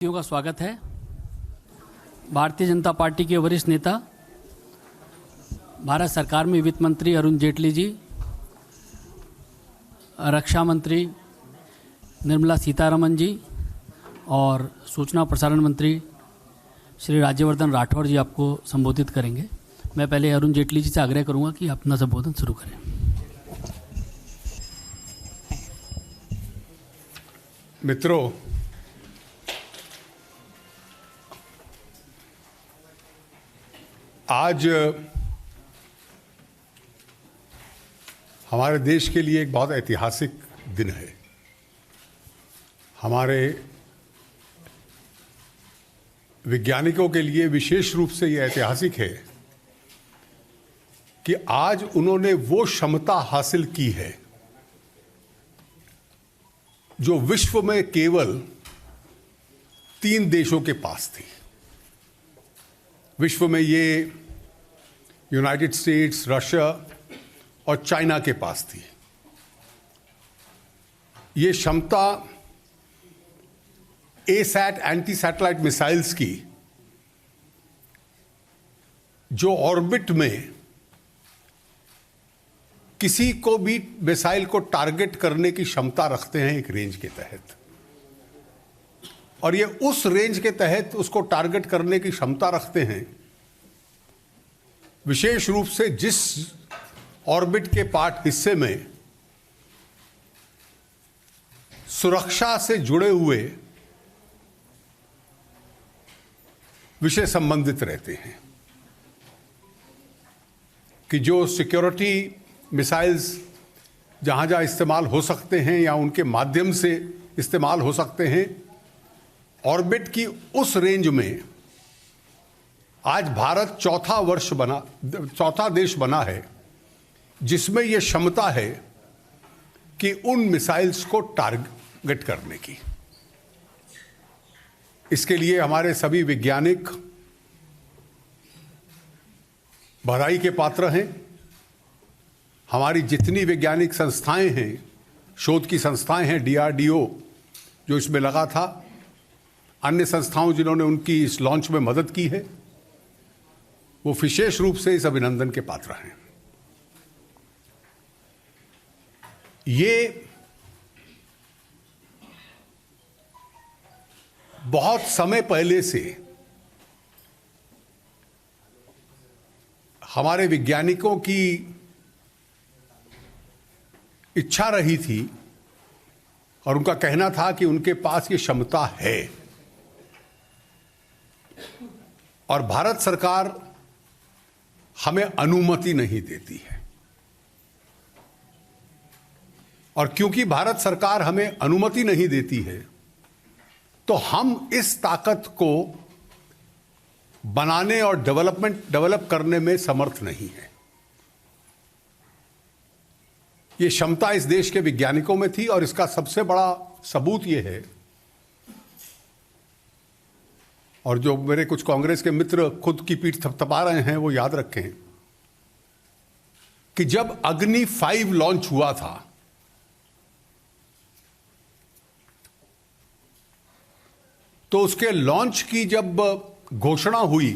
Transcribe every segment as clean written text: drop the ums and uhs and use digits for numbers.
का स्वागत है। भारतीय जनता पार्टी के वरिष्ठ नेता, भारत सरकार में वित्त मंत्री अरुण जेटली जी, रक्षा मंत्री निर्मला सीतारमण जी और सूचना प्रसारण मंत्री श्री राज्यवर्धन राठौड़ जी आपको संबोधित करेंगे। मैं पहले अरुण जेटली जी से आग्रह करूंगा कि अपना संबोधन शुरू करें। मित्रों, आज हमारे देश के लिए एक बहुत ऐतिहासिक दिन है। हमारे वैज्ञानिकों के लिए विशेष रूप से यह ऐतिहासिक है कि आज उन्होंने वो क्षमता हासिल की है जो विश्व में केवल 3 देशों के पास थी। विश्व में ये यूनाइटेड स्टेट्स, रशिया और चाइना के पास थी। ये क्षमता एसैट एंटी सैटेलाइट मिसाइल्स की, जो ऑर्बिट में किसी को भी मिसाइल को टारगेट करने की क्षमता रखते हैं एक रेंज के तहत, और ये उस रेंज के तहत उसको टारगेट करने की क्षमता रखते हैं विशेष रूप से जिस ऑर्बिट के पार्ट हिस्से में सुरक्षा से जुड़े हुए विषय संबंधित रहते हैं, कि जो सिक्योरिटी मिसाइल्स जहां जहां इस्तेमाल हो सकते हैं या उनके माध्यम से इस्तेमाल हो सकते हैं, ऑर्बिट की उस रेंज में आज भारत चौथा देश बना है जिसमें यह क्षमता है कि उन मिसाइल्स को टारगेट करने की। इसके लिए हमारे सभी वैज्ञानिक बधाई के पात्र हैं। हमारी जितनी वैज्ञानिक संस्थाएं हैं, शोध की संस्थाएं हैं, DRDO जो इसमें लगा था, अन्य संस्थाओं जिन्होंने उनकी इस लॉन्च में मदद की है, वो विशेष रूप से इस अभिनंदन के पात्र हैं। ये बहुत समय पहले से हमारे वैज्ञानिकों की इच्छा रही थी और उनका कहना था कि उनके पास ये क्षमता है, और भारत सरकार हमें अनुमति नहीं देती है। और क्योंकि भारत सरकार हमें अनुमति नहीं देती है, तो हम इस ताकत को बनाने और डेवलप करने में समर्थ नहीं है। ये क्षमता इस देश के वैज्ञानिकों में थी, और इसका सबसे बड़ा सबूत ये है, और जो मेरे कुछ कांग्रेस के मित्र खुद की पीठ थपथपा रहे हैं वो याद रखें कि जब अग्नि 5 लॉन्च हुआ था, तो उसके लॉन्च की जब घोषणा हुई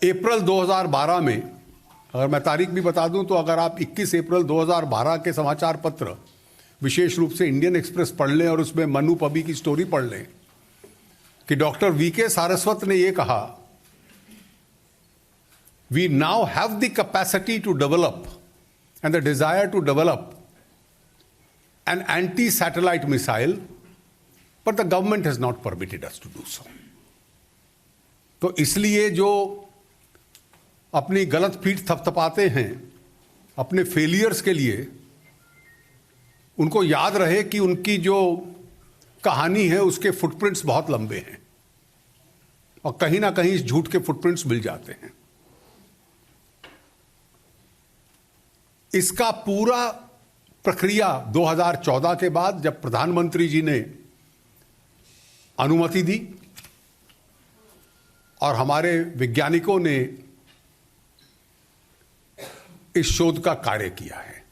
अप्रैल 2012 में, अगर मैं तारीख भी बता दूं तो अगर आप 21 अप्रैल 2012 के समाचार पत्र, विशेष रूप से इंडियन एक्सप्रेस पढ़ लें और उसमें मनु पबी की स्टोरी पढ़ लें, कि डॉक्टर VK सारस्वत ने यह कहा, we now have the capacity to develop and the desire to develop an anti satellite missile, but the government has not permitted us to do so. तो इसलिए जो अपनी गलत पीठ थपथपाते हैं अपने फेलियर्स के लिए, उनको याद रहे कि उनकी जो कहानी है उसके फुटप्रिंट्स बहुत लंबे हैं, और कहीं ना कहीं इस झूठ के फुटप्रिंट्स मिल जाते हैं। इसका पूरा प्रक्रिया 2014 के बाद जब प्रधानमंत्री जी ने अनुमति दी और हमारे वैज्ञानिकों ने इस शोध का कार्य किया है,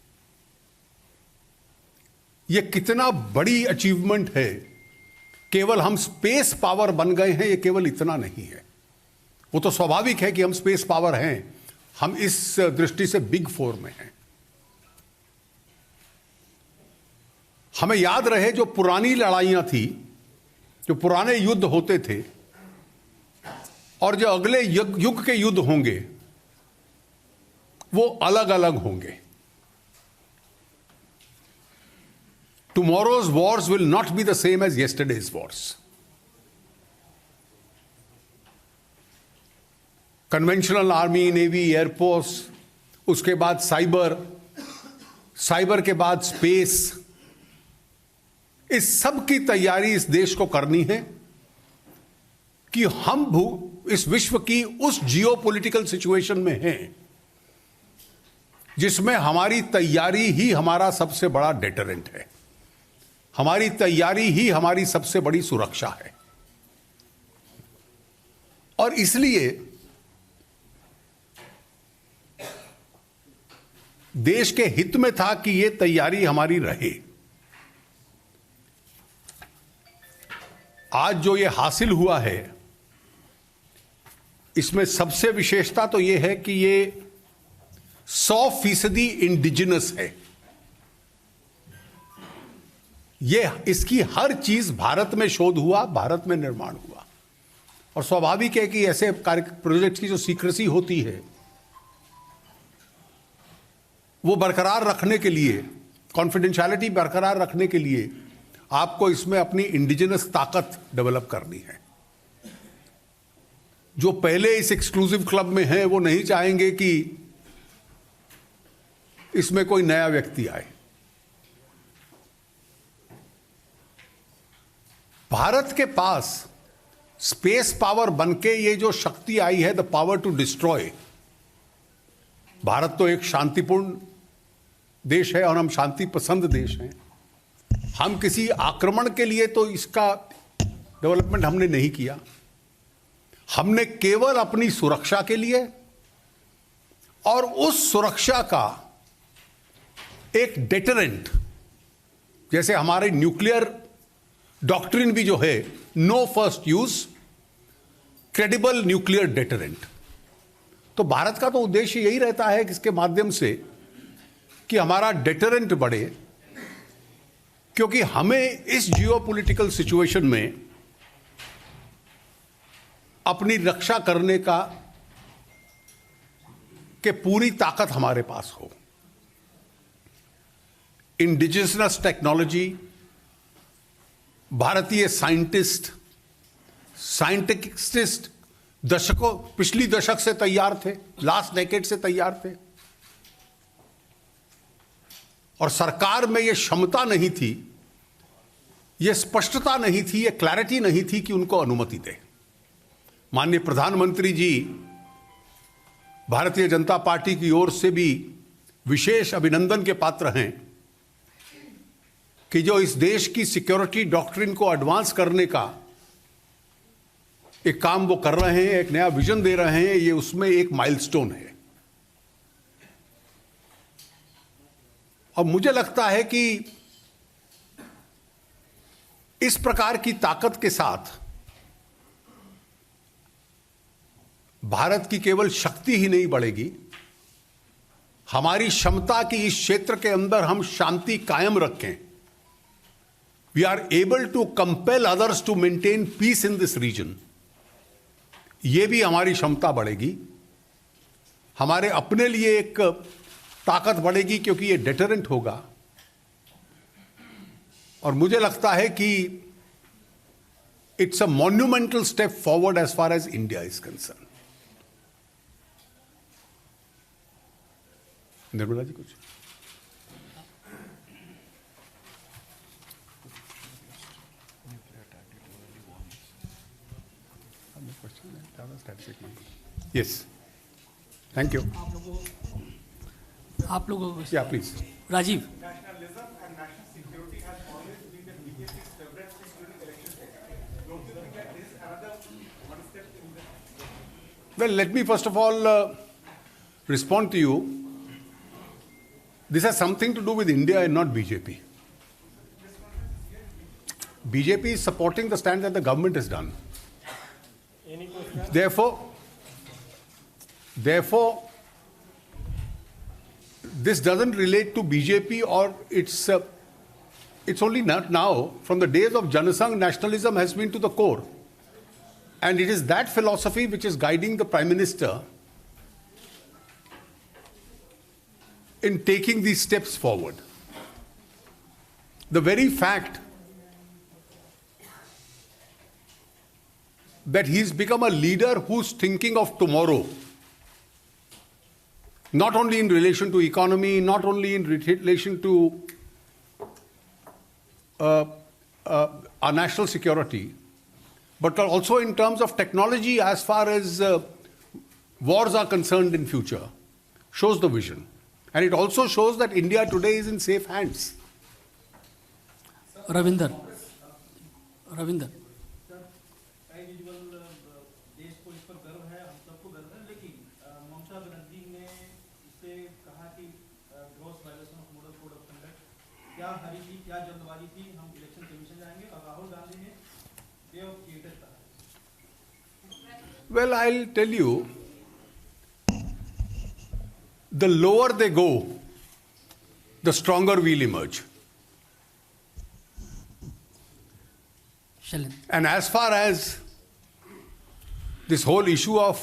ये कितना बड़ी अचीवमेंट है। केवल हम स्पेस पावर बन गए हैं, ये केवल इतना नहीं है। वो तो स्वाभाविक है कि हम स्पेस पावर हैं, हम इस दृष्टि से बिग फोर में हैं। हमें याद रहे जो पुरानी लड़ाइयां थी, जो पुराने युद्ध होते थे, और जो अगले युग के युद्ध होंगे वो अलग अलग होंगे। Tomorrow's wars will not be the same as yesterday's wars. Conventional army, navy, air force, उसके बाद साइबर, साइबर के बाद स्पेस, इस सब की तैयारी इस देश को करनी है कि हम इस विश्व की उस जियोपॉलिटिकल सिचुएशन में हैं जिसमें हमारी तैयारी ही हमारा सबसे बड़ा डेटरेंट है, हमारी तैयारी ही हमारी सबसे बड़ी सुरक्षा है। और इसलिए देश के हित में था कि यह तैयारी हमारी रहे। आज जो ये हासिल हुआ है, इसमें सबसे विशेषता तो यह है कि ये 100% इंडिजिनस है। ये इसकी हर चीज भारत में शोध हुआ, भारत में निर्माण हुआ। और स्वाभाविक है कि ऐसे प्रोजेक्ट्स की जो सीक्रेसी होती है वो बरकरार रखने के लिए, कॉन्फिडेंशियलिटी बरकरार रखने के लिए आपको इसमें अपनी इंडिजिनस ताकत डेवलप करनी है। जो पहले इस एक्सक्लूसिव क्लब में हैं वो नहीं चाहेंगे कि इसमें कोई नया व्यक्ति आए। भारत के पास स्पेस पावर बनके ये जो शक्ति आई है, the power to destroy. Bharat तो एक शांतिपूर्ण देश है और हम शांति पसंद देश हैं। हम किसी आक्रमण के लिए तो इसका डेवलपमेंट हमने नहीं किया, हमने केवल अपनी सुरक्षा के लिए और उस सुरक्षा का एक डेटरेंट, जैसे हमारे न्यूक्लियर डॉक्ट्रिन भी जो है, no first use, credible nuclear deterrent. तो भारत का तो उद्देश्य यही रहता है कि इसके माध्यम से कि हमारा डेटरेंट बढ़े, क्योंकि हमें इस जियोपॉलिटिकल सिचुएशन में अपनी रक्षा करने का के पूरी ताकत हमारे पास हो। इंडिजिनस टेक्नोलॉजी, भारतीय साइंटिस्ट दशकों, पिछली दशक से तैयार थे, लास्ट डेकेड से तैयार थे, और सरकार में यह क्षमता नहीं थी, यह स्पष्टता नहीं थी, यह क्लैरिटी नहीं थी कि उनको अनुमति दे। माननीय प्रधानमंत्री जी भारतीय जनता पार्टी की ओर से भी विशेष अभिनंदन के पात्र हैं कि जो इस देश की सिक्योरिटी डॉक्ट्रिन को एडवांस करने का एक काम वो कर रहे हैं, एक नया विजन दे रहे हैं, ये उसमें एक माइलस्टोन है। और मुझे लगता है कि इस प्रकार की ताकत के साथ भारत की केवल शक्ति ही नहीं बढ़ेगी, हमारी क्षमता की इस क्षेत्र के अंदर हम शांति कायम रखें। We are able to compel others to maintain peace in this region. यह भी हमारी क्षमता बढ़ेगी, हमारे अपने लिए एक ताकत बढ़ेगी, क्योंकि यह डेटरेंट होगा। और मुझे लगता है कि it's a monumental step forward as far as India is concern. Nirmala ji कुछ? Yes, thank you. आप लोगों को या please Rajiv. Well, let me first of all respond to you. This has something to do with India and not BJP. BJP is supporting the stand that the government has done. Any question? Therefore, this doesn't relate to BJP or it's only not now. From the days of Janasangh, nationalism has been to the core. And it is that philosophy which is guiding the Prime Minister in taking these steps forward. The very fact that he's become a leader who's thinking of tomorrow, not only in relation to economy, not only in relation to our national security, but also in terms of technology as far as wars are concerned in future, shows the vision. And it also shows that India today is in safe hands. Ravinder as usual देश को इस पर गर्व है, हम सबको गर्व है, लेकिन ममता बनर्जी ने इससे कहा कि gross violation of model code of conduct, क्या हरी थी, क्या जल्दबाजी थी, हम इलेक्शन कमीशन जाएंगे, और राहुल गांधी ने वे ऑफ थिएटर कहा. Well, I'll tell you, the lower they go, the stronger we'll emerge. Shailendra. And as far as this whole issue of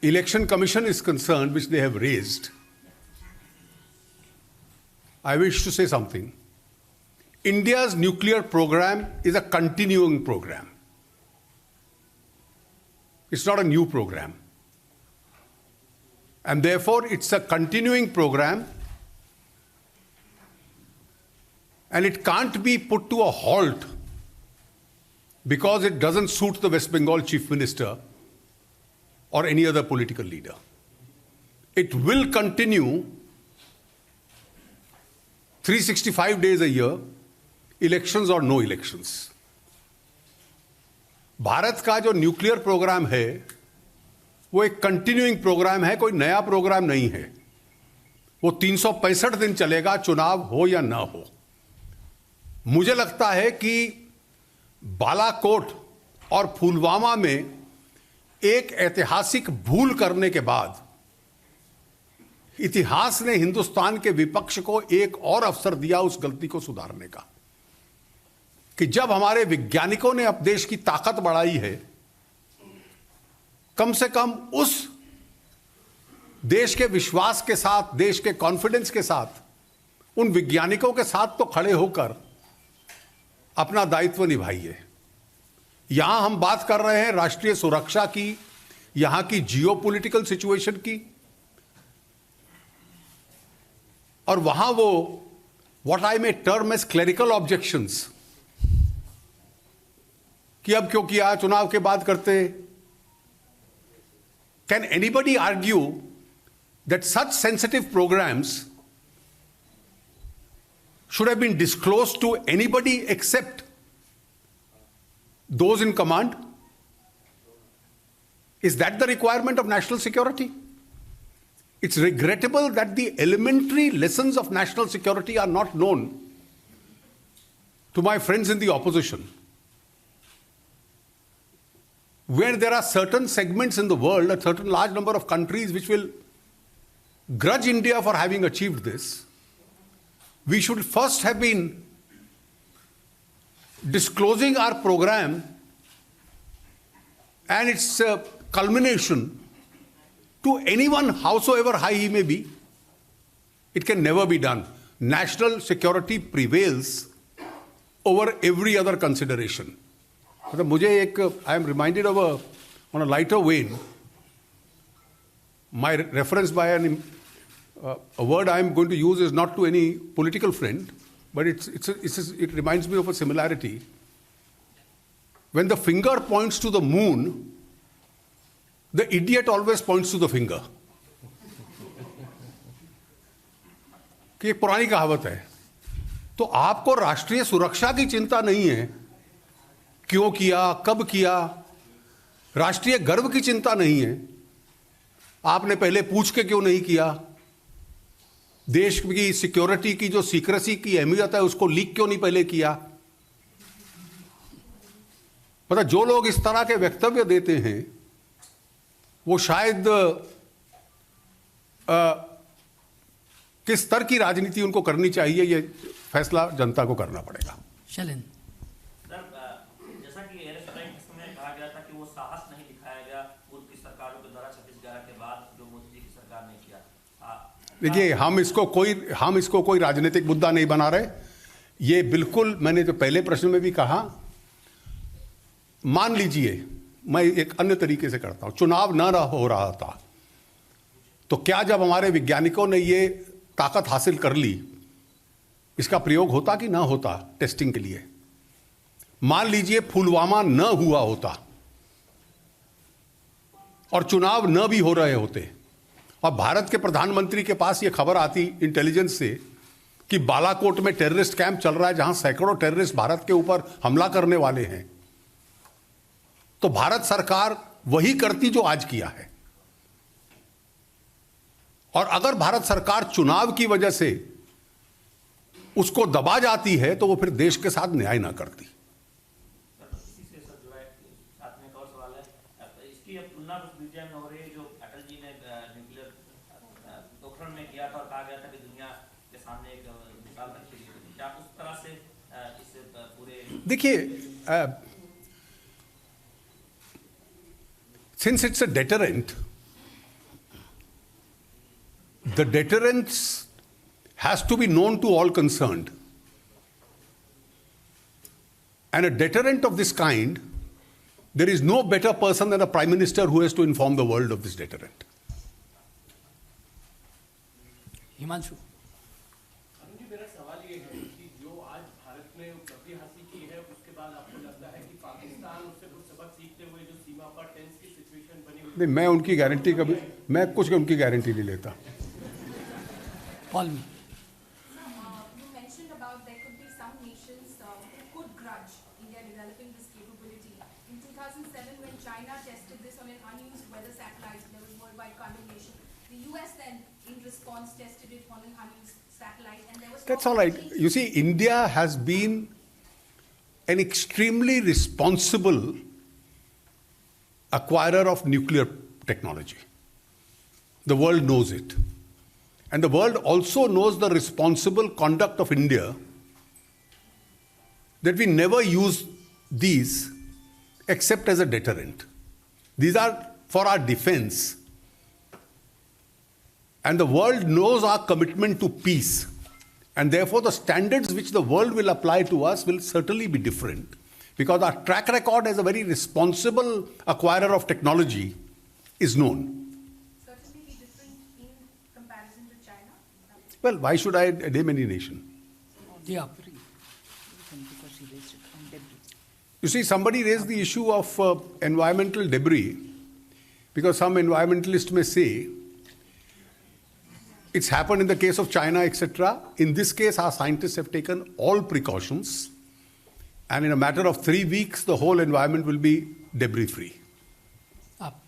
election commission is concerned, which they have raised, I wish to say something. India's nuclear program is a continuing program. It's not a new program. And therefore, it's a continuing program. And it can't be put to a halt because it doesn't suit the West Bengal Chief Minister or any other political leader. It will continue 365 days a year, elections or no elections. Bharat का जो nuclear programme है वो एक continuing programme है, कोई नया programme नहीं है. वो 365 दिन चलेगा, चुनाव हो या ना हो. मुझे लगता है कि बालाकोट और पुलवामा में एक ऐतिहासिक भूल करने के बाद इतिहास ने हिंदुस्तान के विपक्ष को एक और अवसर दिया उस गलती को सुधारने का, कि जब हमारे वैज्ञानिकों ने अब देश की ताकत बढ़ाई है, कम से कम उस देश के विश्वास के साथ, देश के कॉन्फिडेंस के साथ, उन वैज्ञानिकों के साथ तो खड़े होकर अपना दायित्व निभाइए. यहां हम बात कर रहे हैं राष्ट्रीय सुरक्षा की, यहां की जियोपॉलिटिकल सिचुएशन की, और वहां वो what I may term as clerical objections कि अब क्यों किया, चुनाव के बाद करते. Can anybody argue that such sensitive programmes should have been disclosed to anybody except those in command? Is that the requirement of national security? It's regrettable that the elementary lessons of national security are not known to my friends in the opposition. Where there are certain segments in the world, a certain large number of countries which will grudge India for having achieved this, we should first have been disclosing our program and its culmination to anyone, howsoever high he may be. It can never be done. National security prevails over every other consideration. मतलब मुझे एक, I am reminded of on a lighter vein, my reference by a word I am going to use is not to any political friend, but it reminds me of a similarity. When the finger points to the moon, the idiot always points to the finger. कि एक पुरानी कहावत है. तो आपको राष्ट्रीय सुरक्षा की चिंता नहीं है, क्यों किया, कब किया, राष्ट्रीय गर्व की चिंता नहीं है, आपने पहले पूछ के क्यों नहीं किया, देश की सिक्योरिटी की जो सीक्रेसी की अहमियत है उसको लीक क्यों नहीं पहले किया? मतलब जो लोग इस तरह के वक्तव्य देते हैं वो शायद किस स्तर की राजनीति उनको करनी चाहिए, ये फैसला जनता को करना पड़ेगा। शैलेंद्र। जैसा कि एयर स्ट्राइक के समय कहा गया था कि वो साहस नहीं दिखाया गया पूर्व की सरकारों के द्वारा 26/11 के बाद, जो मोदी जी की सरकार ने किया। देखिए, हम इसको कोई राजनीतिक मुद्दा नहीं बना रहे। ये बिल्कुल, मैंने जो पहले प्रश्न में भी कहा, मान लीजिए मैं एक अन्य तरीके से करता हूं, चुनाव न हो रहा था तो क्या जब हमारे वैज्ञानिकों ने ये ताकत हासिल कर ली, इसका प्रयोग होता कि ना होता टेस्टिंग के लिए? मान लीजिए पुलवामा न हुआ होता और चुनाव न भी हो रहे होते और भारत के प्रधानमंत्री के पास ये खबर आती इंटेलिजेंस से कि बालाकोट में टेररिस्ट कैंप चल रहा है जहां सैकड़ों टेररिस्ट भारत के ऊपर हमला करने वाले हैं, तो भारत सरकार वही करती जो आज किया है। और अगर भारत सरकार चुनाव की वजह से उसको दबा जाती है तो वो फिर देश के साथ न्याय ना करती। इसी से सर जुड़ा साथ में एक और सवाल है, इसकी अब तुलना कुछ मीडिया में हो रही है जो अटल जी ने न्यूक्लियर पोखरण में किया था और कहा गया था कि दुनिया के सामने एक मिसाल रखी गई थी। क्या उस तरह से इस पूरे, देखिए, since it's a deterrent, the deterrence has to be known to all concerned. And a deterrent of this kind, there is no better person than a prime minister who has to inform the world of this deterrent. Himanshu. Arun ji, मेरा सवाल ये है कि जो आज भारत ने उपलब्धि हासिल की है उसके बाद आपको लगता है कि पाकिस्तान उससे कुछ सबक सीखते हुए जो सीमा पर टेंस की सिचुएशन बनी हुई, नहीं, मैं उनकी गारंटी कभी, मैं कुछ उनकी गारंटी नहीं लेता। Call me. You mentioned about there could be some nations who could grudge India developing this capability. In 2007, when China tested this on an unused weather satellite, there was worldwide condemnation. The US then, in response, tested it on an unused satellite, and there was. That's all right. You see, India has been an extremely responsible acquirer of nuclear technology. The world knows it. And the world also knows the responsible conduct of India, that we never use these except as a deterrent. These are for our defense. And the world knows our commitment to peace. And therefore, the standards which the world will apply to us will certainly be different. Because our track record as a very responsible acquirer of technology is known. Certainly be different in comparison to China. Well, why should I name any nation? जी आप। You see, somebody raised the issue of environmental debris, because some environmentalists may say it's happened in the case of China, etc. In this case, our scientists have taken all precautions, and in a matter of 3 weeks, the whole environment will be debris free. आप।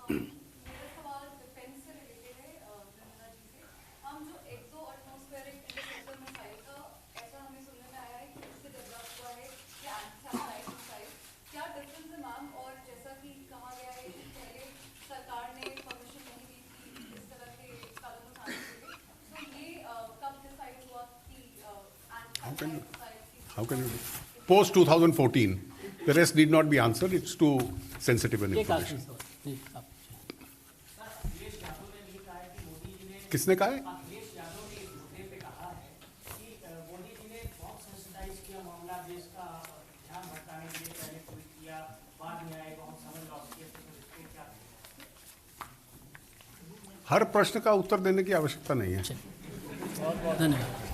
मेरा सवाल defence से related है निर्मला जी से। हम जो एक्सो atmospheric interceptor missile का ऐसा हमें सुनने में आया है कि उससे डेवलप हुआ है या एंटी-सैटेलाइट मिसाइल, क्या डिफरेंस है मैम? और जैसा कि कहा गया है कि पहले सरकार ने परमिशन नहीं दी थी इस तरह के कदम उठाने के लिए, तो ये कब डिसाइड हुआ कि एंटी-सैटेलाइट मिसाइल की How can you do? Post 2014. The rest need not be answered. It's too sensitive an एक आखिरी information. सवाल। जी आप। अखिलेश यादव ने ये कहा है कि मोदी जी ने किसने कहा है? अखिलेश यादव ने इस मुद्दे पे कहा है कि मोदी जी ने बहुत सेंसिटाइज किया मामला, देश का ध्यान भटकाने के लिए पहले ट्वीट किया, बाद में आए बहुत समझ लॉस किया, तो इस पे क्या कहेंगे? हर प्रश्न का उत्तर देने की आवश्यकता नहीं है। चलिए, धन्यवाद।